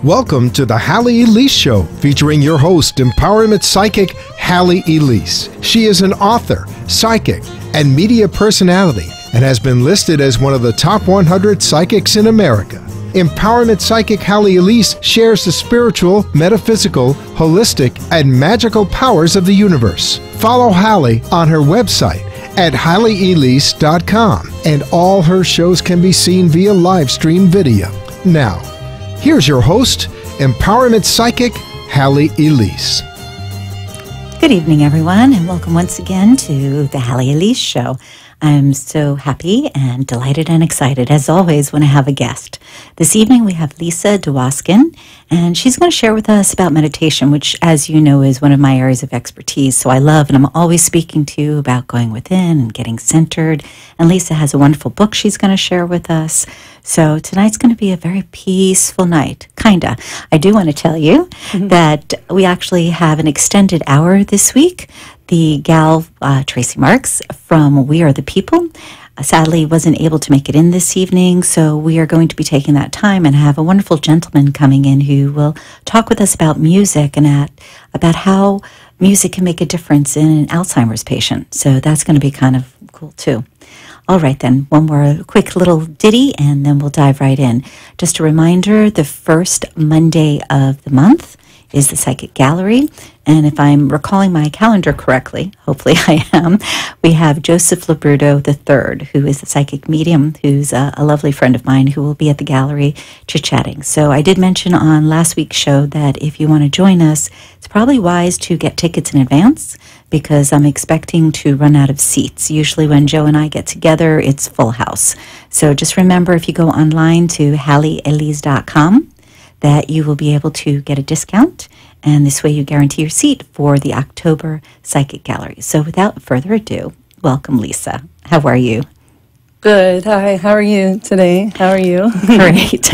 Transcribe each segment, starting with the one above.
Welcome to the Halley Elise Show, featuring your host, empowerment psychic Halley Elise. She is an author, psychic, and media personality, and has been listed as one of the top 100 psychics in America. Empowerment psychic Halley Elise shares the spiritual, metaphysical, holistic, and magical powers of the universe. Follow Halley on her website at HalleyElise.com, and all her shows can be seen via live stream video. Now, here's your host, empowerment psychic Halley Elise. Good evening, everyone, and welcome once again to the Halley Elise Show. I'm so happy and delighted and excited, as always, when I have a guest. This evening, we have Lisa Dwoskin, and she's going to share with us about meditation, which, as you know, is one of my areas of expertise. So I love, and I'm always speaking to you about going within and getting centered. And Lisa has a wonderful book she's going to share with us. So tonight's going to be a very peaceful night, kinda. I do want to tell you that we actually have an extended hour this week. The gal, Tracy Marks from We Are the People, sadly wasn't able to make it in this evening, so we are going to be taking that time and have a wonderful gentleman coming in who will talk with us about music and about how music can make a difference in an Alzheimer's patient. So that's going to be kind of cool too. All right, then, one more quick little ditty, and then we'll dive right in. Just a reminder, the first Monday of the month is the Psychic Gallery, and if I'm recalling my calendar correctly, hopefully I am, we have Joseph Labruto III, who is the psychic medium, who's a lovely friend of mine who will be at the gallery chit-chatting. So I did mention on last week's show that if you want to join us, it's probably wise to get tickets in advance, because I'm expecting to run out of seats. Usually when Joe and I get together, it's full house. So just remember, if you go online to HalleyElise.com, that you will be able to get a discount, and this way you guarantee your seat for the October Psychic Gallery. So without further ado, welcome, Lisa. How are you? Good. Hi, how are you today? How are you? Great.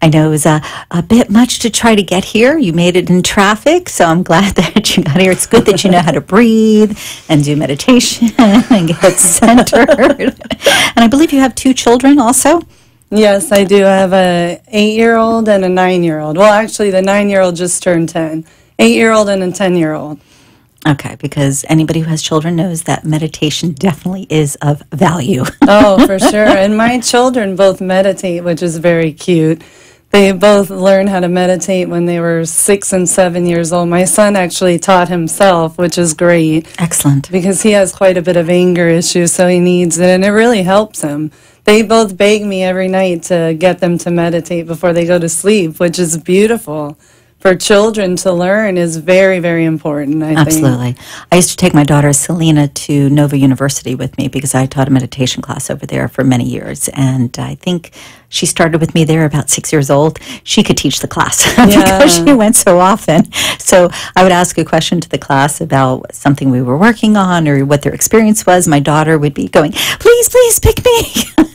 I know it was a bit much to try to get here. You made it in traffic, so I'm glad that you got here. It's good that you know how to breathe and do meditation and get centered. And I believe you have 2 children also? Yes, I do. I have a 8-year-old and a 9-year-old. Well, actually, the 9-year-old just turned 10. 8-year-old and a 10-year-old. Okay, because anybody who has children knows that meditation definitely is of value. Oh, for sure. And my children both meditate, which is very cute. They both learned how to meditate when they were 6 and 7 years old. My son actually taught himself, which is great. Excellent. Because he has quite a bit of anger issues, so he needs it, and it really helps him. They both beg me every night to get them to meditate before they go to sleep, which is beautiful. For children to learn is very, very important, I think. Absolutely. I used to take my daughter Selena to Nova University with me because I taught a meditation class over there for many years. And I think she started with me there about 6 years old. She could teach the class because she went so often. So I would ask a question to the class about something we were working on or what their experience was. My daughter would be going, please, please pick me.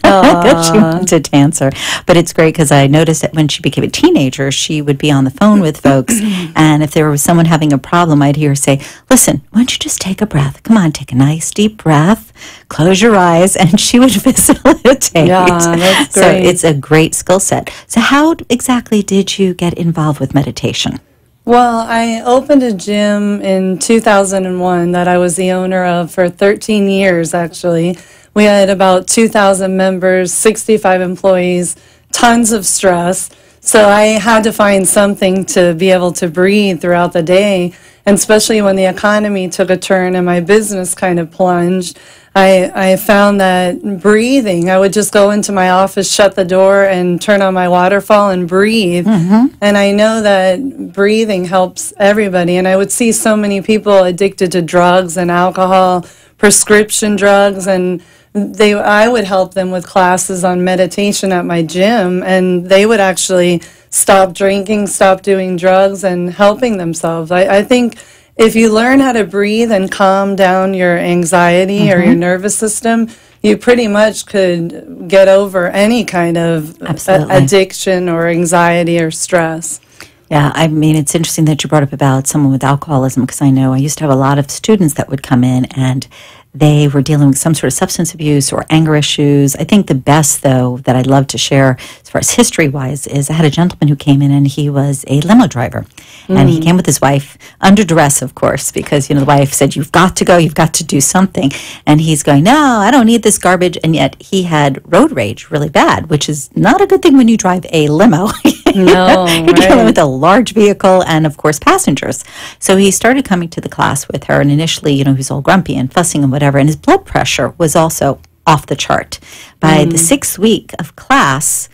She wanted to answer. But it's great because I noticed that when she became a teenager, she would be on the phone with folks. And if there was someone having a problem, I'd hear her say, listen, why don't you just take a breath? Come on, take a nice deep breath. Close your eyes. And she would facilitate. Yeah, that's great. So it's a great skill set. So how exactly did you get involved with meditation? Well, I opened a gym in 2001 that I was the owner of for 13 years, actually. We had about 2,000 members, 65 employees, tons of stress. So I had to find something to be able to breathe throughout the day. And especially when the economy took a turn and my business kind of plunged, I found that breathing, I would just go into my office, shut the door, and turn on my waterfall and breathe. And I know that breathing helps everybody. And I would see so many people addicted to drugs and alcohol, prescription drugs, and I would help them with classes on meditation at my gym, and they would actually stop drinking, stop doing drugs, and helping themselves. I think if you learn how to breathe and calm down your anxiety or your nervous system, you pretty much could get over any kind of addiction or anxiety or stress. Yeah, I mean, it's interesting that you brought up about someone with alcoholism, because I know I used to have a lot of students that would come in and they were dealing with some sort of substance abuse or anger issues. I think the best, though, that I'd love to share as far as history-wise is I had a gentleman who came in and he was a limo driver. And he came with his wife under duress, of course, because, the wife said, you've got to go, you've got to do something. And he's going, no, I don't need this garbage. And yet he had road rage really bad, which is not a good thing when you drive a limo. No, You're dealing with a large vehicle and, of course, passengers. So he started coming to the class with her. And initially, he was all grumpy and fussing and whatever. And his blood pressure was also off the chart. By the 6th week of class,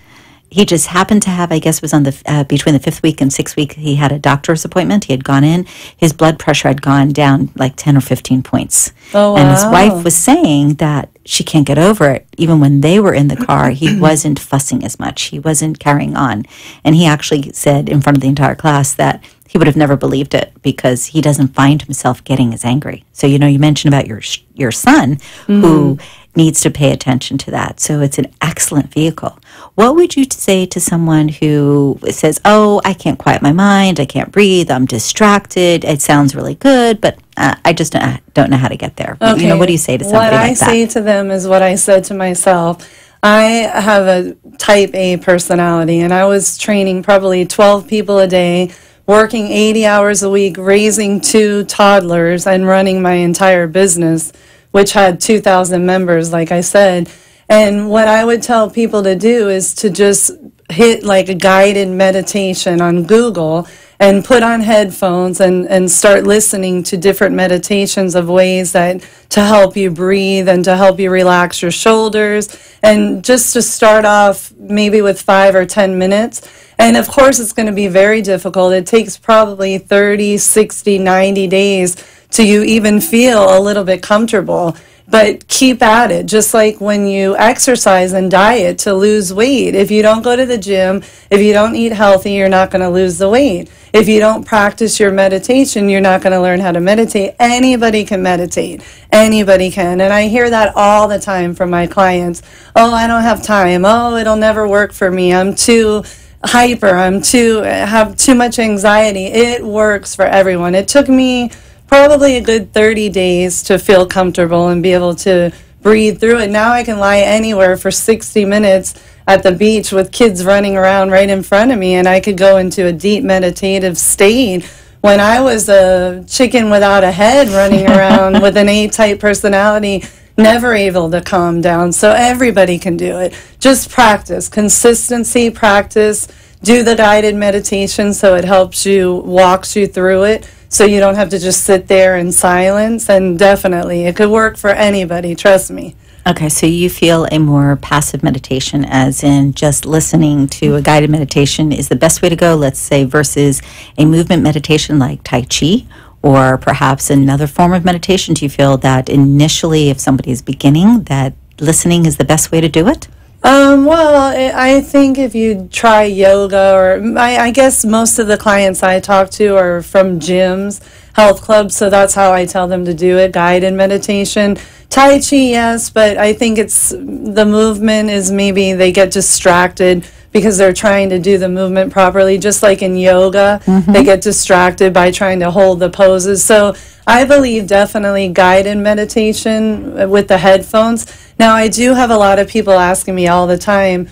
he just happened to have, I guess it was on the between the 5th week and 6th week, he had a doctor's appointment. He had gone in. His blood pressure had gone down like 10 or 15 points. Oh, wow. And his wife was saying that she can't get over it. Even when they were in the car, he wasn't fussing as much. He wasn't carrying on. And he actually said in front of the entire class that he would have never believed it because he doesn't find himself getting as angry. So, you mentioned about your son who needs to pay attention to that. So it's an excellent vehicle. What would you say to someone who says, oh, I can't quiet my mind, I can't breathe, I'm distracted, it sounds really good, but I just don't know how to get there. Okay. What do you say to somebody like that? What I say to them is what I said to myself. I have a type A personality, and I was training probably 12 people a day, working 80 hours a week, raising 2 toddlers, and running my entire business, which had 2,000 members, like I said. And what I would tell people to do is to just hit like a guided meditation on Google and put on headphones and start listening to different meditations of ways that to help you breathe and to help you relax your shoulders, and just to start off maybe with 5 or 10 minutes. And of course, it's going to be very difficult. It takes probably 30, 60, 90 days to you even feel a little bit comfortable. But keep at it, just like when you exercise and diet to lose weight. If you don't go to the gym, if you don't eat healthy, you're not going to lose the weight. If you don't practice your meditation, you're not going to learn how to meditate. Anybody can meditate. Anybody can. And I hear that all the time from my clients. Oh, I don't have time. Oh, it'll never work for me. I'm too hyper. Have too much anxiety. It works for everyone. It took me probably a good 30 days to feel comfortable and be able to breathe through it. Now I can lie anywhere for 60 minutes at the beach with kids running around right in front of me, and I could go into a deep meditative state. When I was a chicken without a head running around with an A-type personality, never able to calm down. So everybody can do it. Just practice. Consistency, practice. Do the guided meditation so it helps you, walks you through it, so you don't have to just sit there in silence. And definitely, it could work for anybody, trust me. Okay, so you feel a more passive meditation, as in just listening to a guided meditation is the best way to go, let's say, versus a movement meditation like Tai Chi, or perhaps another form of meditation. Do you feel that initially, if somebody is beginning, that listening is the best way to do it? I think if you try yoga, or I guess most of the clients I talk to are from gyms, health clubs, so that's how I tell them to do it, guided meditation. Tai Chi, yes, but I think it's the movement is maybe they get distracted because they're trying to do the movement properly, just like in yoga, they get distracted by trying to hold the poses. So I believe definitely guided meditation with the headphones. Now, I do have a lot of people asking me all the time,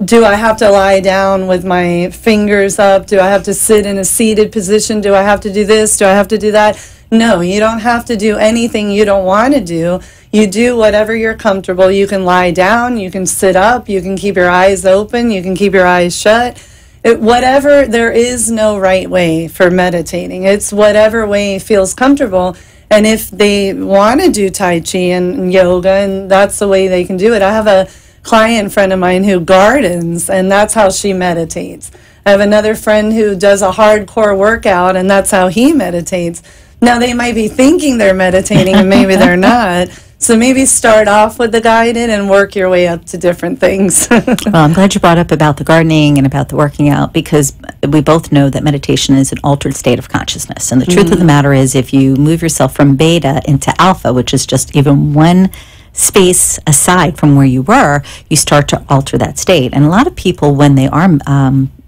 do I have to lie down with my fingers up? Do I have to sit in a seated position? Do I have to do this? Do I have to do that? No, you don't have to do anything you don't want to do. You do whatever you're comfortable. You can lie down, you can sit up, you can keep your eyes open, you can keep your eyes shut. Whatever, there is no right way for meditating. It's whatever way feels comfortable. And if they want to do Tai Chi and yoga, and that's the way they can do it. I have a client friend of mine who gardens, and that's how she meditates. I have another friend who does a hardcore workout, and that's how he meditates. Now, they might be thinking they're meditating, and maybe they're not. So maybe start off with the guided and work your way up to different things. Well, I'm glad you brought up about the gardening and about the working out, because we both know that meditation is an altered state of consciousness. And the truth of the matter is, if you move yourself from beta into alpha, which is just even one space aside from where you were, you start to alter that state. And a lot of people, when they are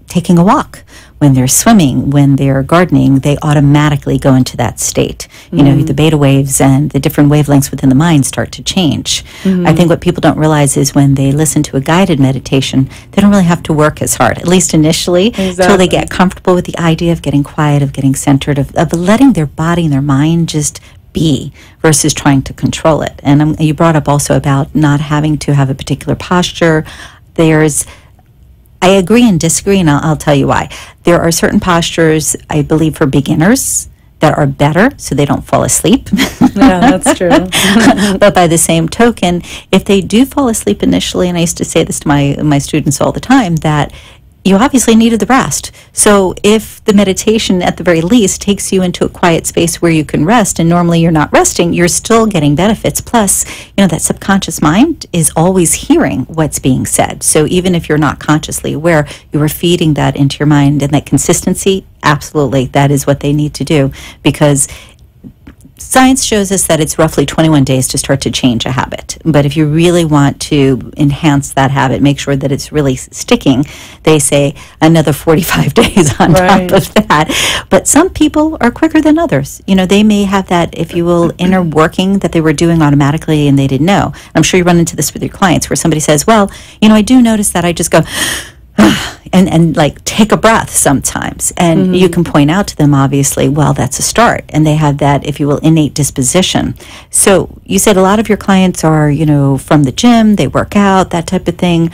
taking a walk, when they're swimming, when they're gardening, they automatically go into that state. You know, the beta waves and the different wavelengths within the mind start to change. I think what people don't realize is when they listen to a guided meditation, they don't really have to work as hard, at least initially, until they get comfortable with the idea of getting quiet, of getting centered, of letting their body and their mind just be versus trying to control it. And you brought up also about not having to have a particular posture. I agree and disagree, and I'll tell you why. There are certain postures, I believe, for beginners that are better so they don't fall asleep. Yeah, that's true. But by the same token, if they do fall asleep initially, and I used to say this to my students all the time, that you obviously needed the rest. So if the meditation at the very least takes you into a quiet space where you can rest, and normally you're not resting, you're still getting benefits. Plus, that subconscious mind is always hearing what's being said. So even if you're not consciously aware, you are feeding that into your mind, and that consistency, absolutely, that is what they need to do, because science shows us that it's roughly 21 days to start to change a habit. But if you really want to enhance that habit, make sure that it's really sticking, they say another 45 days on top of that. But some people are quicker than others. They may have that, if you will, inner working that they were doing automatically and they didn't know. I'm sure you run into this with your clients where somebody says, well, I do notice that I just go and like take a breath sometimes, and you can point out to them, obviously, well, that's a start, and they have that, if you will, innate disposition. So you said a lot of your clients are from the gym, they work out, that type of thing.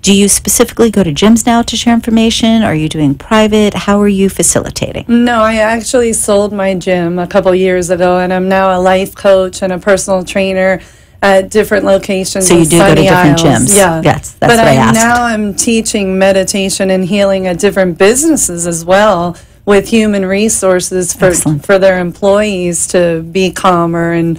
Do you specifically go to gyms now to share information? Are you doing private? How are you facilitating? No, I actually sold my gym a couple years ago, and I'm now a life coach and a personal trainer at different locations. So you do go to different Isles. gyms? Yeah. Yes, that's but what I asked. Now I'm teaching meditation and healing at different businesses as well, with human resources for their employees to be calmer and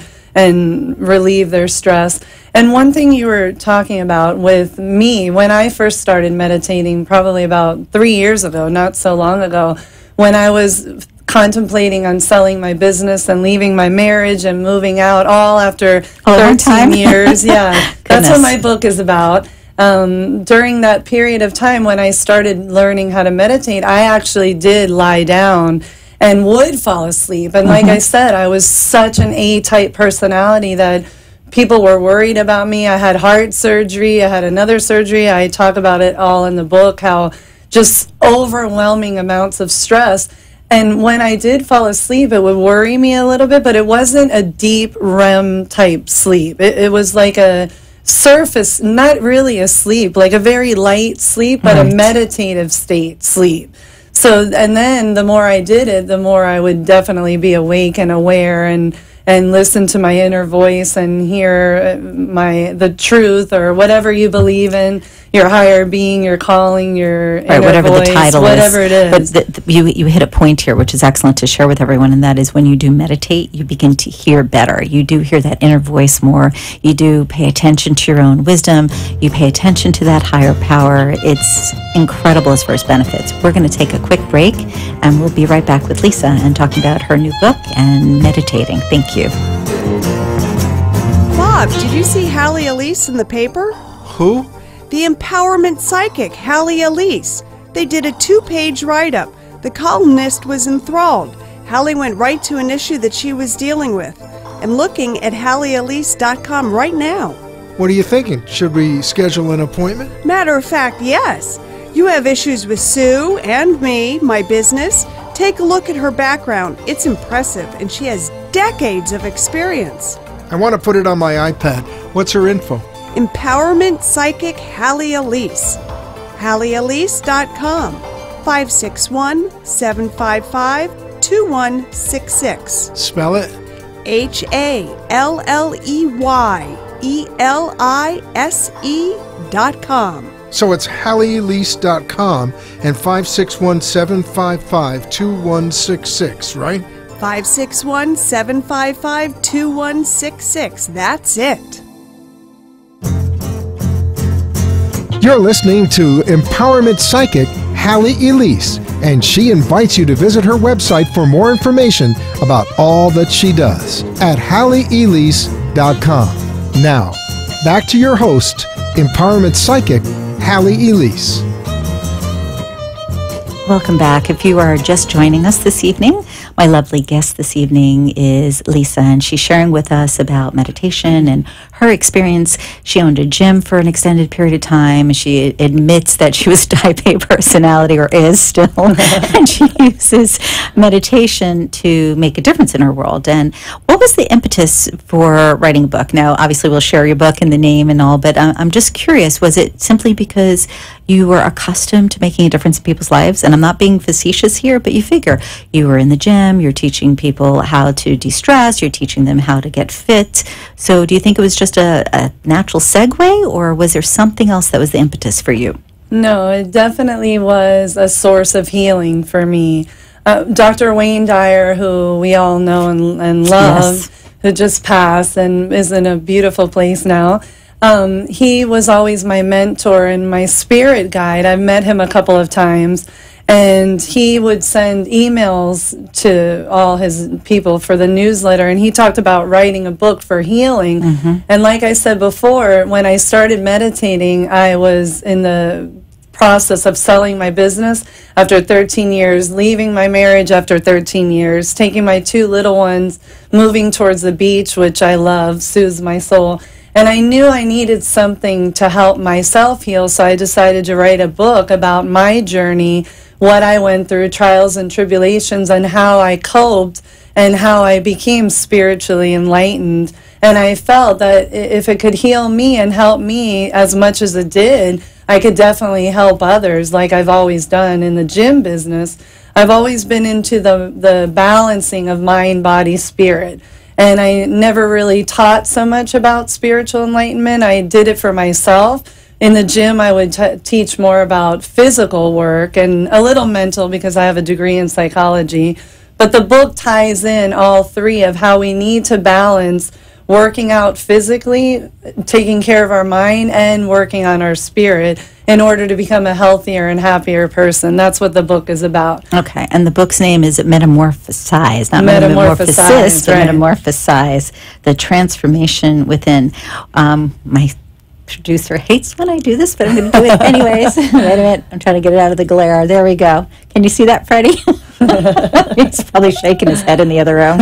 relieve their stress. And one thing you were talking about with me, when I first started meditating, probably about 3 years ago, not so long ago, when I was contemplating on selling my business and leaving my marriage and moving out, all after 13 years. Yeah, that's what my book is about. During that period of time when I started learning how to meditate, I actually did lie down and would fall asleep. And like I said, I was such an A-type personality that people were worried about me. I had heart surgery. I had another surgery. I talk about it all in the book, how just overwhelming amounts of stress. And when I did fall asleep, it would worry me a little bit, but it wasn't a deep REM type sleep. It was like a surface, not really a sleep, like a very light sleep, but a meditative state sleep. So, and then the more I did it, the more I would definitely be awake and aware and listen to my inner voice and hear the truth, or whatever you believe in, your higher being, your calling, your inner whatever voice, the title whatever it is. But you hit a point here, which is excellent to share with everyone, and that is when you do meditate, you begin to hear better. You do hear that inner voice more. You do pay attention to your own wisdom. You pay attention to that higher power. It's incredible as far as benefits. We're going to take a quick break, and we'll be right back with Lisa and talking about her new book and meditating. Thank you. Bob, did you see Halley Elise in the paper? Who? The empowerment psychic, Halley Elise. They did a 2-page write-up. The columnist was enthralled. Halley went right to an issue that she was dealing with. I'm looking at HalleyElise.com right now. What are you thinking? Should we schedule an appointment? Matter of fact, yes. You have issues with Sue and me, my business. Take a look at her background. It's impressive, and she has decades of experience. I want to put it on my iPad. What's her info? Empowerment Psychic Halley Elise. HalleyElise.com. 561-755-2166. Spell it. HalleyElise.com. So it's HalleyElise.com and 561-755-2166, right? 561-755-2166. That's it. You're listening to Empowerment Psychic Halley Elise, and she invites you to visit her website for more information about all that she does at HalleyElise.com. Now, back to your host, Empowerment Psychic Halley Elise. Welcome back. If you are just joining us this evening, my lovely guest this evening is Lisa, and she's sharing with us about meditation and her experience. She owned a gym for an extended period of time. She admits that she was type A personality, or is still, and she uses meditation to make a difference in her world. And what was the impetus for writing a book? Now, obviously, we'll share your book and the name and all, but I'm just curious, was it simply because you were accustomed to making a difference in people's lives? And I'm not being facetious here, but you figure you were in the gym, you're teaching people how to de-stress, you're teaching them how to get fit. So do you think it was just a natural segue, or was there something else that was the impetus for you? No, it definitely was a source of healing for me. Dr. Wayne Dyer, who we all know and love, yes, who just passed and is in a beautiful place now, he was always my mentor and my spirit guide. I've met him a couple of times, and he would send emails to all his people for the newsletter, and he talked about writing a book for healing. Mm-hmm. And like I said before, when I started meditating, I was in the process of selling my business after 13 years, leaving my marriage after 13 years, taking my 2 little ones, moving towards the beach, which I love, soothes my soul. And I knew I needed something to help myself heal, so I decided to write a book about my journey, what I went through, trials and tribulations, and how I coped and how I became spiritually enlightened. And I felt that if it could heal me and help me as much as it did, I could definitely help others, like I've always done in the gym business. I've always been into the balancing of mind, body, spirit. And I never really taught so much about spiritual enlightenment. I did it for myself. In the gym, I would teach more about physical work and a little mental, because I have a degree in psychology. But the book ties in all 3 of how we need to balance working out physically, taking care of our mind, and working on our spirit in order to become a healthier and happier person. That's what the book is about. Okay, and the book's name is Metamorphosize, not Metamorphosis, but right. Metamorphosize, the transformation within. My producer hates when I do this, but I'm going to do it anyways. Wait a minute, I'm trying to get it out of the glare. There we go. Can you see that, Freddie? He's probably shaking his head in the other room.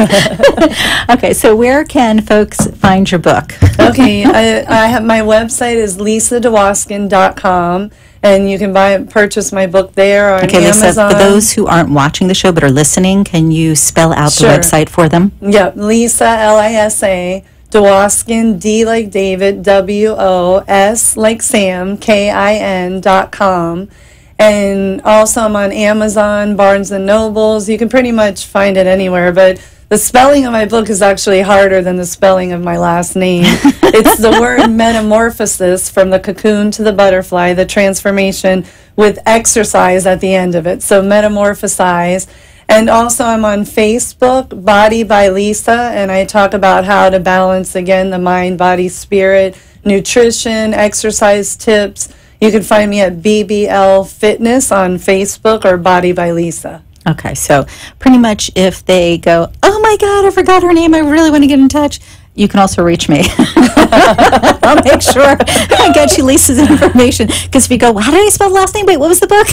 Okay, so where can folks find your book? Okay, I have, my website is lisadewaskin.com, and you can purchase my book there on Amazon. Lisa, for those who aren't watching the show but are listening, can you spell out the website for them? Yep, Lisa, Lisa, Dewaskin, D like David, WOS like Sam, KIN.com. And also I'm on Amazon, Barnes & Nobles. You can pretty much find it anywhere, but the spelling of my book is actually harder than the spelling of my last name. It's the word metamorphosis, from the cocoon to the butterfly, the transformation, with exercise at the end of it. So metamorphosize. And also I'm on Facebook, Body by Lisa, and I talk about how to balance, again, the mind, body, spirit, nutrition, exercise tips. You can find me at BBL Fitness on Facebook, or Body by Lisa. Okay, so pretty much if they go, oh my God, I forgot her name, I really want to get in touch, you can also reach me. I'll make sure I get you Lisa's information. Because if you go, how did I spell the last name? Wait, what was the book?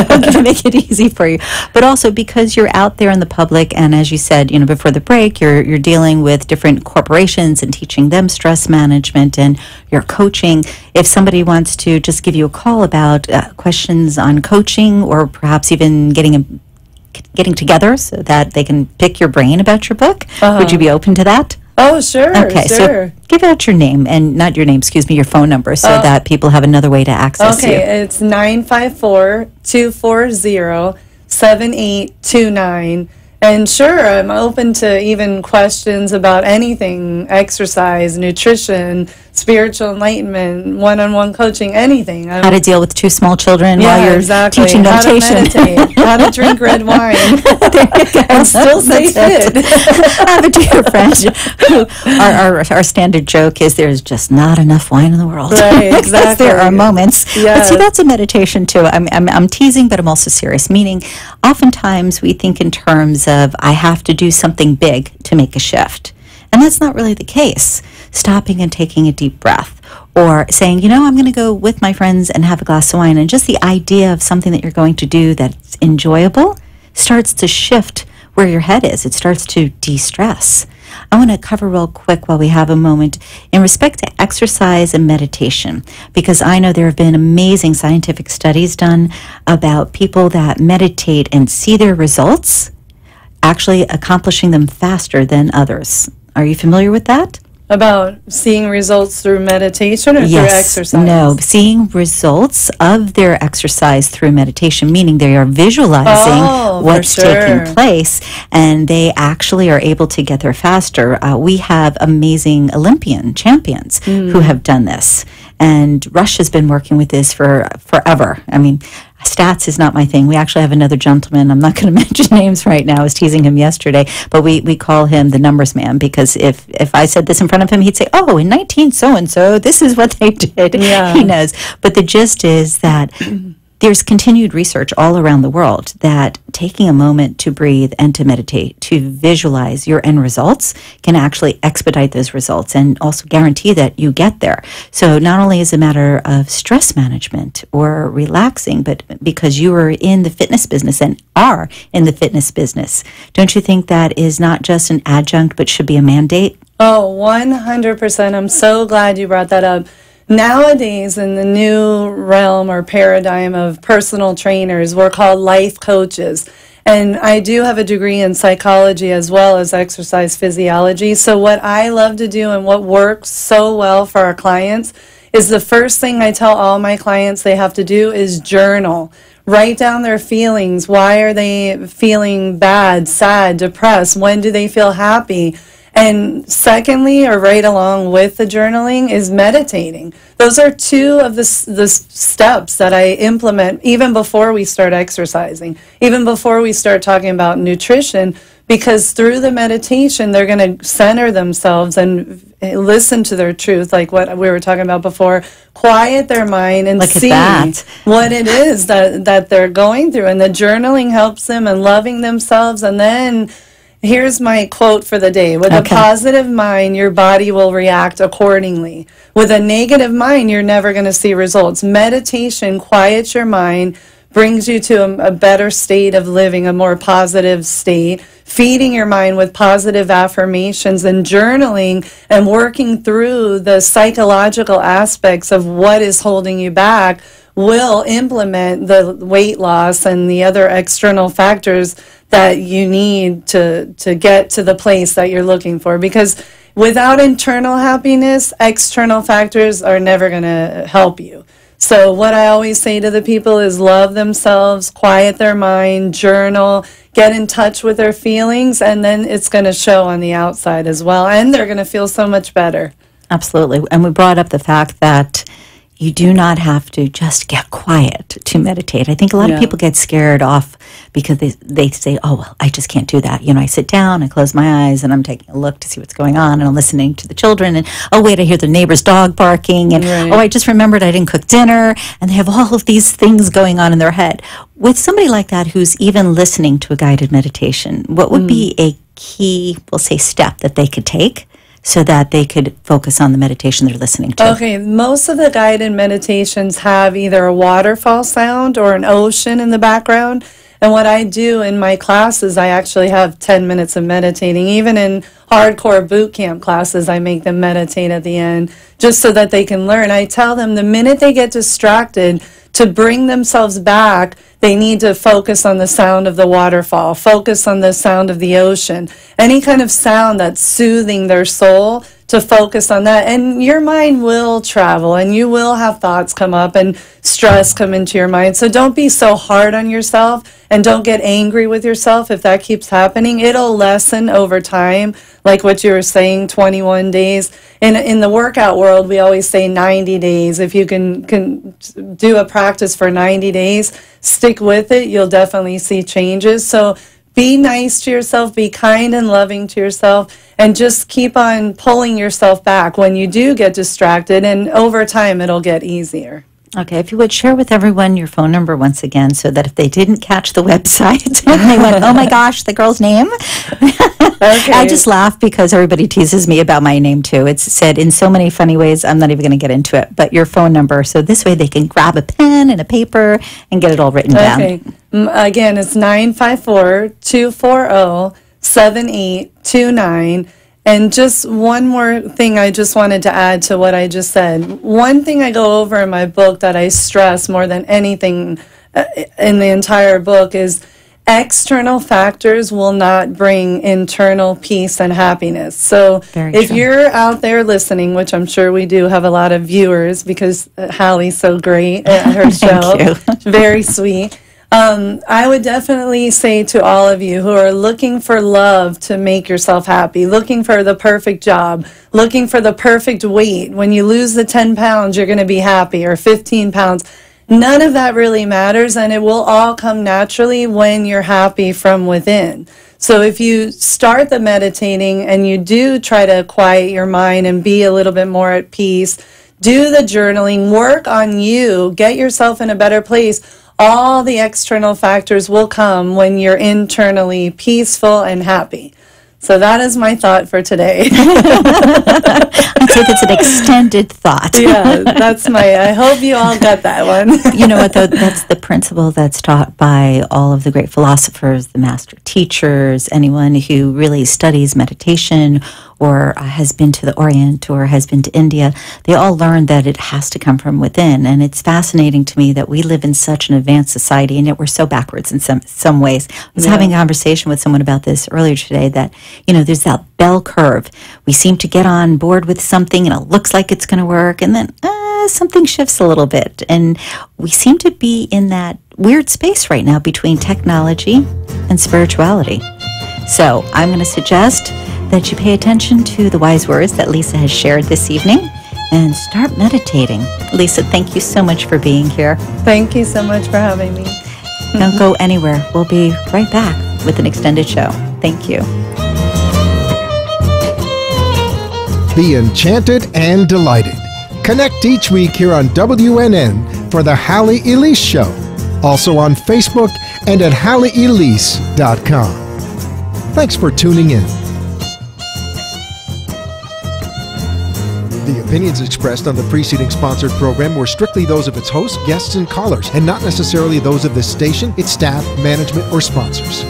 I'm going to make it easy for you. But also because you're out there in the public, and as you said, before the break, you're dealing with different corporations and teaching them stress management, and you're coaching. If somebody wants to just give you a call about questions on coaching, or perhaps even getting together so that they can pick your brain about your book, would you be open to that? Oh, sure. Okay, so give out your name, and not your name, excuse me, your phone number, so that people have another way to access you. Okay, it's 954-240-7829. And sure, I'm open to even questions about anything: exercise, nutrition, spiritual enlightenment, one-on-one coaching, anything. How to deal with 2 small children while you're teaching meditation. How to meditate, how to drink red wine, and still stay fit. Have a dear friend. Our standard joke is there's just not enough wine in the world. Right, exactly. There are moments. Yes. But see, that's a meditation too. I'm teasing, but I'm also serious. Meaning, oftentimes we think in terms of I have to do something big to make a shift. And that's not really the case. Stopping and taking a deep breath, or saying, you know, I'm going to go with my friends and have a glass of wine. And just the idea of something that you're going to do that's enjoyable starts to shift where your head is. It starts to de-stress. I want to cover real quick while we have a moment in respect to exercise and meditation, because I know there have been amazing scientific studies done about people that meditate and see their results actually accomplishing them faster than others. Are you familiar with that? About seeing results through meditation or through exercise? No, seeing results of their exercise through meditation, meaning they are visualizing what's taking place, and they actually are able to get there faster. We have amazing Olympian champions who have done this, and Russia's been working with this for forever. I mean, stats is not my thing. We actually have another gentleman, I'm not going to mention names right now, I was teasing him yesterday, but we call him the numbers man, because if I said this in front of him, he'd say, oh, in 19 so-and-so, this is what they did. Yeah. He knows. But the gist is that there's continued research all around the world that taking a moment to breathe and to meditate, to visualize your end results, can actually expedite those results and also guarantee that you get there. So not only is it a matter of stress management or relaxing, but because you are in the fitness business and are in the fitness business, don't you think that is not just an adjunct, but should be a mandate? Oh, 100%. I'm so glad you brought that up. Nowadays, in the new realm or paradigm of personal trainers, we're called life coaches. And I do have a degree in psychology as well as exercise physiology. So what I love to do and what works so well for our clients is the first thing I tell all my clients they have to do is journal. Write down their feelings. Why are they feeling bad, sad, depressed? When do they feel happy? And secondly, or right along with the journaling, is meditating. Those are two of the steps that I implement even before we start exercising, even before we start talking about nutrition, because through the meditation, they're going to center themselves and listen to their truth, like what we were talking about before, quiet their mind and see what it is that they're going through. And the journaling helps them in loving themselves. And then here's my quote for the day. With a positive mind, your body will react accordingly. With a negative mind, you're never going to see results. Meditation quiets your mind, brings you to a better state of living, a more positive state. Feeding your mind with positive affirmations and journaling and working through the psychological aspects of what is holding you back will implement the weight loss and the other external factors that you need to get to the place that you're looking for. Because without internal happiness, external factors are never going to help you. So what I always say to the people is love themselves, quiet their mind, journal, get in touch with their feelings, and then it's going to show on the outside as well. And they're going to feel so much better. Absolutely. And we brought up the fact that you do not have to just get quiet to meditate. I think a lot of people get scared off because they say, oh, well, I just can't do that. You know, I sit down, I close my eyes, and I'm taking a look to see what's going on, and I'm listening to the children, and, oh, wait, I hear the neighbor's dog barking, and, oh, I just remembered I didn't cook dinner, and they have all of these things going on in their head. With somebody like that who's even listening to a guided meditation, what would be a key, we'll say, step that they could take so that they could focus on the meditation they're listening to? Okay, most of the guided meditations have either a waterfall sound or an ocean in the background. And what I do in my classes, I actually have 10 minutes of meditating. Even in hardcore boot camp classes, I make them meditate at the end just so that they can learn. I tell them the minute they get distracted, to bring themselves back, they need to focus on the sound of the waterfall, focus on the sound of the ocean, any kind of sound that's soothing their soul, to focus on that. And your mind will travel and you will have thoughts come up and stress come into your mind. So don't be so hard on yourself and don't get angry with yourself if that keeps happening. It'll lessen over time, like what you were saying, 21 days. In the workout world, we always say 90 days. If you can do a practice for 90 days, stick with it, you'll definitely see changes. So be nice to yourself, be kind and loving to yourself, and just keep on pulling yourself back when you do get distracted, and over time it'll get easier. Okay, if you would share with everyone your phone number once again so that if they didn't catch the website and they went, oh my gosh, the girl's name. Okay. I just laugh because everybody teases me about my name too. It's said in so many funny ways, I'm not even going to get into it, but your phone number. So this way they can grab a pen and a paper and get it all written down. Okay. Again, it's 954-240-7829. And just one more thing I just wanted to add to what I just said. One thing I go over in my book that I stress more than anything in the entire book is external factors will not bring internal peace and happiness. So if you're out there listening, which I'm sure we do have a lot of viewers because Hallie's so great at her show, very sweet. I would definitely say to all of you who are looking for love to make yourself happy, looking for the perfect job, looking for the perfect weight. When you lose the 10 pounds, you're going to be happy, or 15 pounds. None of that really matters, and it will all come naturally when you're happy from within. So if you start the meditating and you do try to quiet your mind and be a little bit more at peace, do the journaling, work on you, get yourself in a better place, all the external factors will come when you're internally peaceful and happy. So that is my thought for today. I'd say that's an extended thought. Yeah, that's I hope you all got that one. You know what, though? That's the principle that's taught by all of the great philosophers, the master teachers, anyone who really studies meditation or has been to the Orient or has been to India. They all learn that it has to come from within. And it's fascinating to me that we live in such an advanced society, and yet we're so backwards in some ways. I was having a conversation with someone about this earlier today that, there's that bell curve. We seem to get on board with something and it looks like it's going to work, and then something shifts a little bit. And we seem to be in that weird space right now between technology and spirituality. So I'm going to suggest that you pay attention to the wise words that Lisa has shared this evening and start meditating. Lisa, thank you so much for being here. Thank you so much for having me. Don't go anywhere. We'll be right back with an extended show. Thank you. Be enchanted and delighted. Connect each week here on WNN for the Halley Elise Show. Also on Facebook and at HalleyElise.com. Thanks for tuning in. The opinions expressed on the preceding sponsored program were strictly those of its hosts, guests, and callers, and not necessarily those of this station, its staff, management, or sponsors.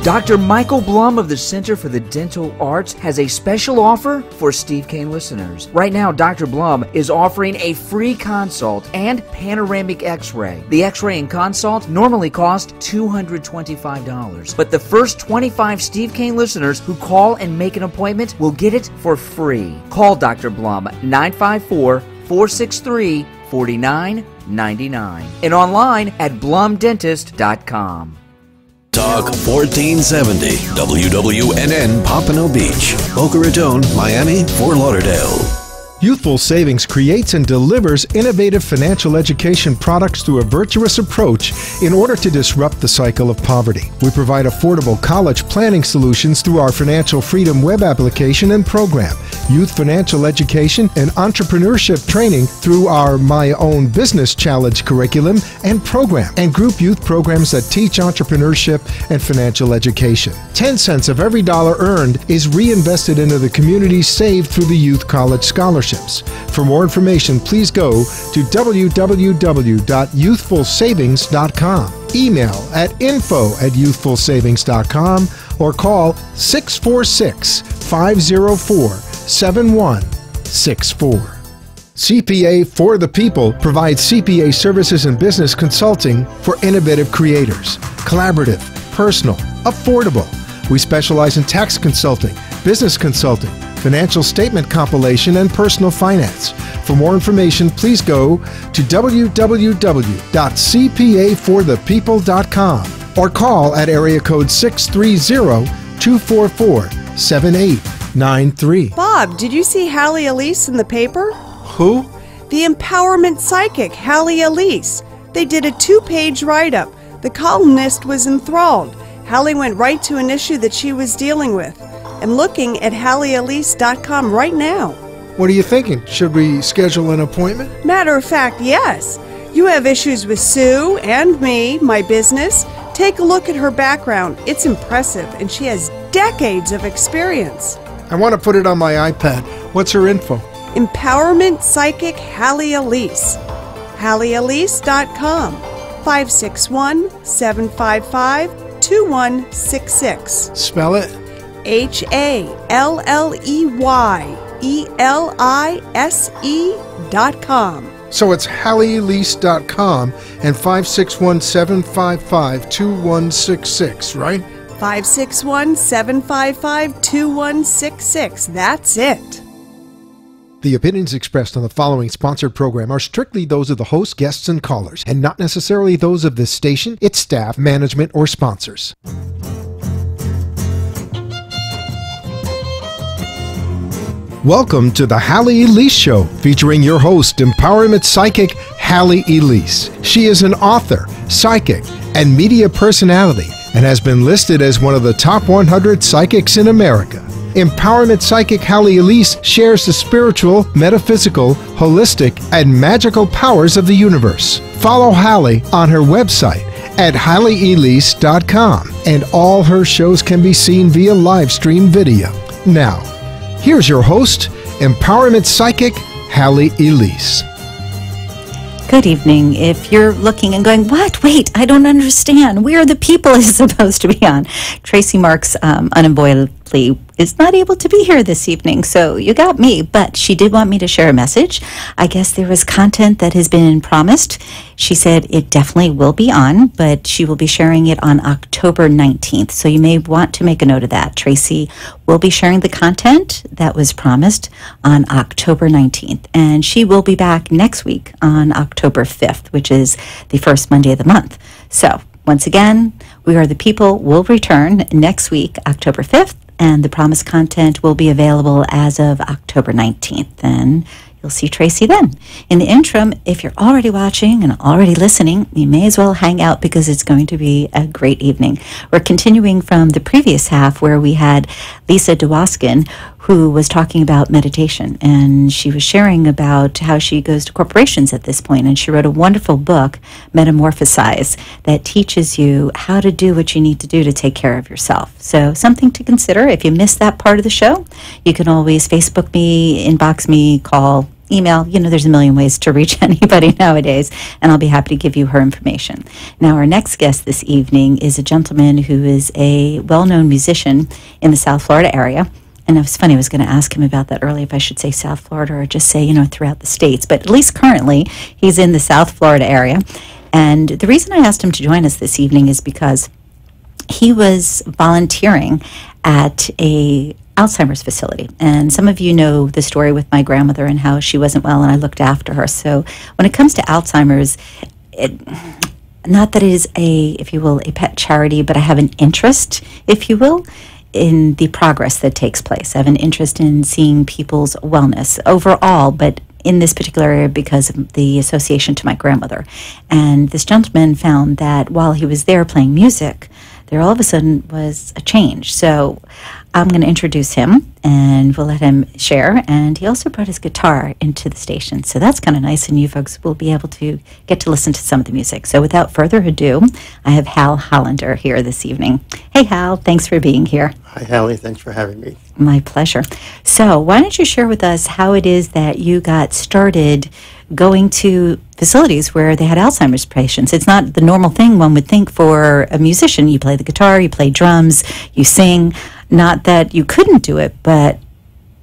Dr. Michael Blum of the Center for the Dental Arts has a special offer for Steve Kane listeners. Right now, Dr. Blum is offering a free consult and panoramic x-ray. The x-ray and consult normally cost $225, but the first 25 Steve Kane listeners who call and make an appointment will get it for free. Call Dr. Blum 954-463-4999 and online at blumdentist.com. Talk 1470 WWNN Pompano Beach, Boca Raton, Miami, Fort Lauderdale. Youthful Savings creates and delivers innovative financial education products through a virtuous approach in order to disrupt the cycle of poverty. We provide affordable college planning solutions through our Financial Freedom web application and program, youth financial education and entrepreneurship training through our My Own Business Challenge curriculum and program, and group youth programs that teach entrepreneurship and financial education. 10 cents of every dollar earned is reinvested into the communities saved through the Youth College Scholarship. For more information, please go to www.youthfulsavings.com. Email at info@youthfulsavings.com or call 646-504-7164. CPA for the People provides CPA services and business consulting for innovative creators. Collaborative, personal, affordable. We specialize in tax consulting, business consulting, financial statement compilation, and personal finance. For more information, please go to www.cpaforthepeople.com or call at area code 630-244-7893. Bob, did you see Halley Elise in the paper? Who? The empowerment psychic, Halley Elise. They did a 2-page write-up. The columnist was enthralled. Halley went right to an issue that she was dealing with. I'm looking at HalleyElise.com right now. What are you thinking? Should we schedule an appointment? Matter of fact, yes. You have issues with Sue and me, my business. Take a look at her background. It's impressive, and she has decades of experience. I want to put it on my iPad. What's her info? Empowerment Psychic Halley Elise. HalleyElise.com. 561-755-2166. Spell it. HalleyElise.com. So it's HalleyElise.com and 561-755-2166, right? 561-755-2166. That's it. The opinions expressed on the following sponsored program are strictly those of the host, guests, and callers, and not necessarily those of this station, its staff, management, or sponsors. Welcome to the Halley Elise Show, featuring your host, empowerment psychic Halley Elise. She is an author, psychic, and media personality, and has been listed as one of the top 100 psychics in America. Empowerment psychic Halley Elise shares the spiritual, metaphysical, holistic, and magical powers of the universe. Follow Halley on her website at HalleyElise.com, and all her shows can be seen via live stream video. Now, here's your host, empowerment psychic Halley Elise. Good evening. If you're looking and going, what? Wait, I don't understand. Where the people is supposed to be on. Tracy Marks unavoidably is not able to be here this evening, so you got me. But she did want me to share a message. I guess there was content that has been promised. She said it definitely will be on, but she will be sharing it on October 19th. So you may want to make a note of that. Tracy will be sharing the content that was promised on October 19th. And she will be back next week on October 5th, which is the first Monday of the month. So once again, We Are the People will return next week, October 5th. And the promised content will be available as of October 19th. And you'll see Tracy then. In the interim, if you're already watching and already listening, you may as well hang out because it's going to be a great evening. We're continuing from the previous half where we had Lisa DeWaskin, who was talking about meditation. And she was sharing about how she goes to corporations at this point. And she wrote a wonderful book, Metamorphosize, that teaches you how to do what you need to do to take care of yourself. So something to consider. If you missed that part of the show, you can always Facebook me, inbox me, call, email. You know, there's a million ways to reach anybody nowadays, and I'll be happy to give you her information. Now, our next guest this evening is a gentleman who is a well-known musician in the South Florida area. And it was funny, I was going to ask him about that earlier, if I should say South Florida or just say, you know, throughout the states. But at least currently, he's in the South Florida area. And the reason I asked him to join us this evening is because he was volunteering at a Alzheimer's facility. And some of you know the story with my grandmother and how she wasn't well and I looked after her. So when it comes to Alzheimer's, not that it is a, if you will, a pet charity, but I have an interest, if you will, in the progress that takes place. I have an interest in seeing people's wellness overall, but in this particular area because of the association to my grandmother. And this gentleman found that while he was there playing music, there all of a sudden was a change. So I'm going to introduce him and we'll let him share. And he also brought his guitar into the station. So that's kind of nice. And you folks will be able to get to listen to some of the music. So without further ado, I have Hal Hollander here this evening. Hey, Hal, thanks for being here. Hi, Hallie. Thanks for having me. My pleasure. So why don't you share with us how it is that you got started going to facilities where they had Alzheimer's patients? It's not the normal thing one would think for a musician. You play the guitar, you play drums, you sing. Not that you couldn't do it, but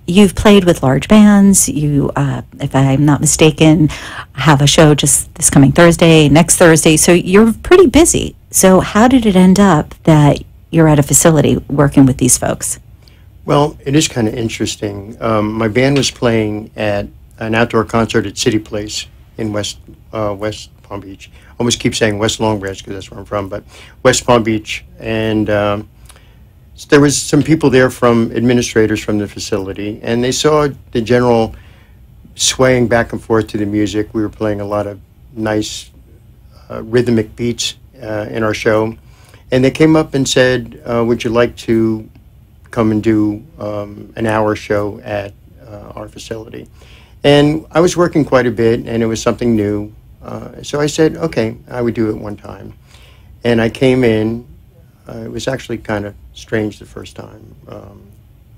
you've played with large bands. You, if I'm not mistaken, have a show just this coming Thursday, next Thursday. So you're pretty busy. So how did it end up that you're at a facility working with these folks? Well, it is kind of interesting. My band was playing at an outdoor concert at City Place in West Palm Beach. I almost keep saying West Long Branch because that's where I'm from, but West Palm Beach. And there was some people there from administrators from the facility, and they saw the general swaying back and forth to the music. We were playing a lot of nice rhythmic beats in our show. And they came up and said, would you like to come and do an hour show at our facility. And I was working quite a bit, and it was something new. So I said, okay, I would do it one time. And I came in. It was actually kind of strange the first time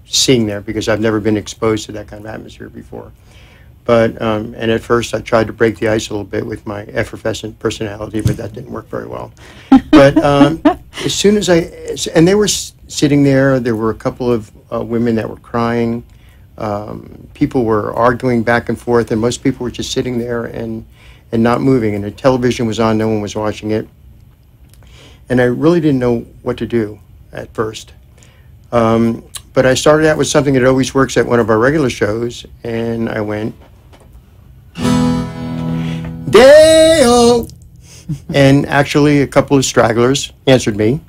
seeing there, because I've never been exposed to that kind of atmosphere before. But and at first I tried to break the ice a little bit with my effervescent personality, but that didn't work very well. But as soon as and they were sitting there, there were a couple of women that were crying. People were arguing back and forth, and most people were just sitting there and not moving. And the television was on, no one was watching it. And I really didn't know what to do at first. But I started out with something that always works at one of our regular shows, and I went, Dale! And actually a couple of stragglers answered me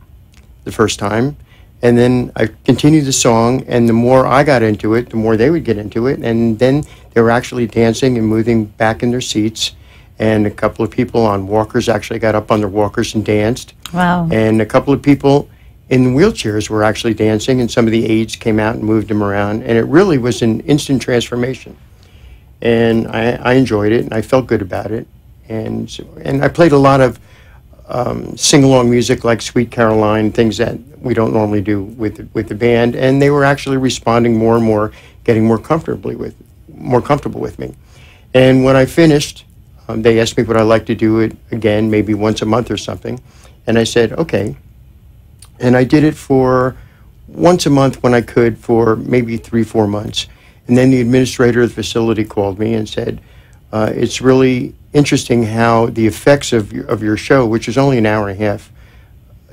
the first time. And then I continued the song, and the more I got into it, the more they would get into it. And then they were actually dancing and moving back in their seats. And a couple of people on walkers actually got up on their walkers and danced. Wow. And a couple of people in wheelchairs were actually dancing, and some of the aides came out and moved them around. And it really was an instant transformation. And I enjoyed it, and I felt good about it. And I played a lot of sing-along music like Sweet Caroline, things that we don't normally do with the band. And they were actually responding more and more, getting more comfortable with me. And when I finished, they asked me would I like to do it again, maybe once a month or something. And I said, okay. And I did it for once a month when I could for maybe 3-4 months. And then the administrator of the facility called me and said, it's really interesting how the effects of your show, which is only an hour and a half,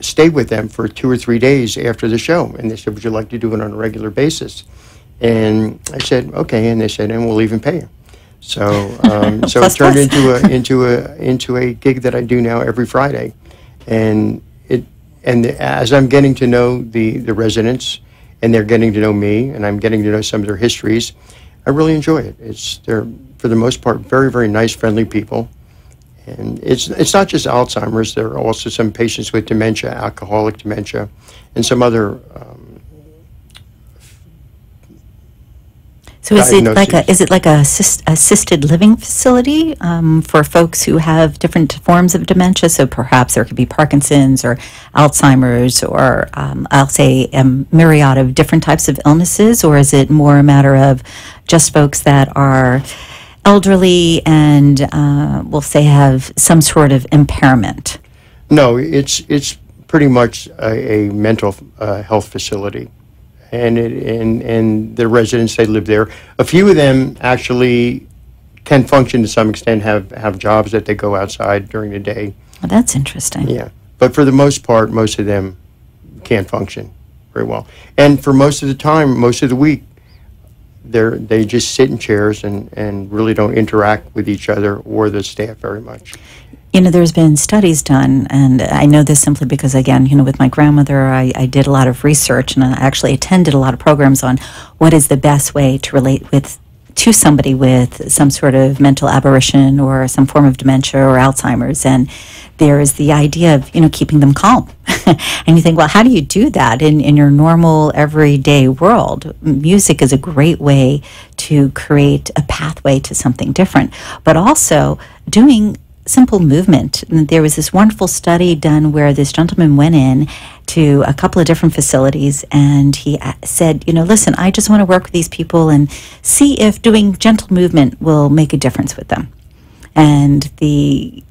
stayed with them for 2 or 3 days after the show. And they said, would you like to do it on a regular basis? And I said, okay. And they said, and we'll even pay you. So so it turned into a gig that I do now every Friday. And as I'm getting to know the residents, and they're getting to know me, and I'm getting to know some of their histories, I really enjoy it. They're, for the most part, very, very nice, friendly people. And it's not just Alzheimer's. There are also some patients with dementia, alcoholic dementia, and some So is it like a assisted living facility for folks who have different forms of dementia? So perhaps there could be Parkinson's or Alzheimer's, or I'll say a myriad of different types of illnesses, or is it more a matter of just folks that are elderly and we'll say have some sort of impairment? No, it's pretty much a mental health facility. And the residents, they live there. A few of them actually can function to some extent, have jobs that they go outside during the day. Well, that's interesting. Yeah, but for the most part, most of them can't function very well. And for most of the time, most of the week, they just sit in chairs and really don't interact with each other or the staff very much. You know, there's been studies done, and I know this simply because, again, you know, with my grandmother, I did a lot of research, and I actually attended a lot of programs on what is the best way to relate to somebody with some sort of mental aberration or some form of dementia or Alzheimer's. And there is the idea of, you know, keeping them calm. And you think, well, how do you do that in your normal everyday world? Music is a great way to create a pathway to something different, but also doing simple movement. And there was this wonderful study done where this gentleman went in to a couple of different facilities, and he said, you know, listen, I just want to work with these people and see if doing gentle movement will make a difference with them. And the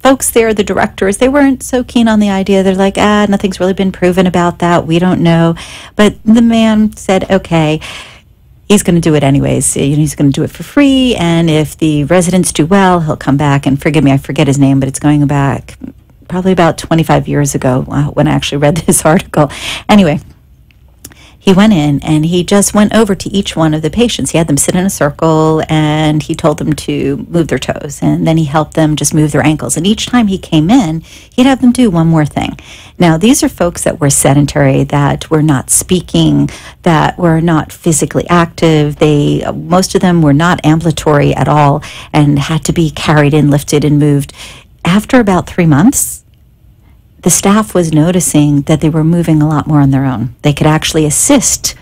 folks there, the directors, they weren't so keen on the idea. They're like, nothing's really been proven about that. We don't know. But the man said, okay, he's going to do it anyways. You know, he's going to do it for free, and if the residents do well, he'll come back. And forgive me, I forget his name, but it's going back probably about 25 years ago when I actually read this article. Anyway, he went in and he just went over to each one of the patients. He had them sit in a circle, and he told them to move their toes, and then he helped them just move their ankles. And each time he came in, he'd have them do one more thing. Now, these are folks that were sedentary, that were not speaking, that were not physically active. Most of them were not ambulatory at all and had to be carried and lifted and moved. After about 3 months, the staff was noticing that they were moving a lot more on their own. They could actually assist